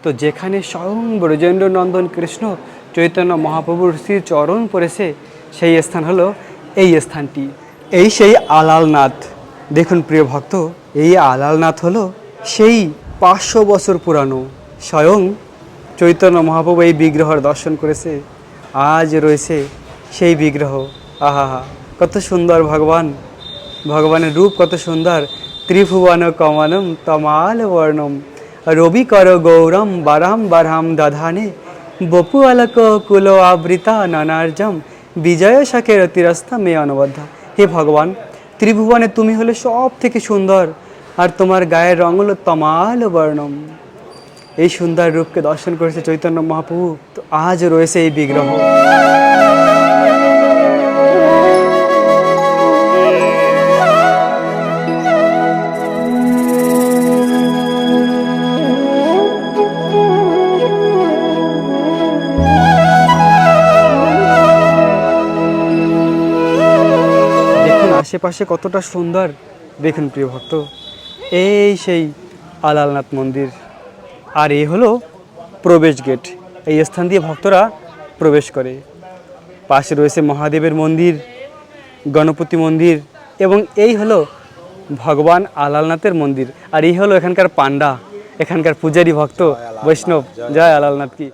তো যেখানে স্বয়ং ব্রজেন্দ্র নন্দন কৃষ্ণ চৈতন্য মহাপ্রভুর শ্রী চরণ পড়েছে, সেই স্থান হলো এই স্থানটি। এই সেই আলালনাথ। দেখুন প্রিয় ভক্ত, এই আলালনাথ হলো সেই 500 বছর পুরানো। স্বয়ং চৈতন্য মহাপ্রভু এই বিগ্রহের দর্শন করেছে, আজ রয়েছে সেই বিগ্রহ। আহা, কত সুন্দর ভগবান, ভগবানের রূপ কত সুন্দর। ত্রিভুবন কমলম তমাল বর্ণম রবি কর গৌরম বারাম বারাম দধানে বপু আলক কুল আবৃতা নানার্জম বিজয় শাকের তিরস্তা মে অনবদ্ধা। হে ভগবান, ত্রিভুবনে তুমি হলে সব থেকে সুন্দর, আর তোমার গায়ের রঙ হলো তমাল বর্ণম। এই সুন্দর রূপকে দর্শন করেছে চৈতন্য মহাপ্রভু, তো আজ রয়েছে এই বিগ্রহ। দেখুন আশেপাশে কতটা সুন্দর। দেখুন প্রিয় ভক্ত, এই সেই আলালনাথ মন্দির, আর এই হলো প্রবেশ গেট। এই স্থান দিয়ে ভক্তরা প্রবেশ করে। পাশে রয়েছে মহাদেবের মন্দির, গণপতি মন্দির, এবং এই হলো ভগবান আলালনাথের মন্দির। আর এই হলো এখানকার পান্ডা, এখানকার পূজারী ভক্ত বৈষ্ণব। জয় আলালনাথ কি।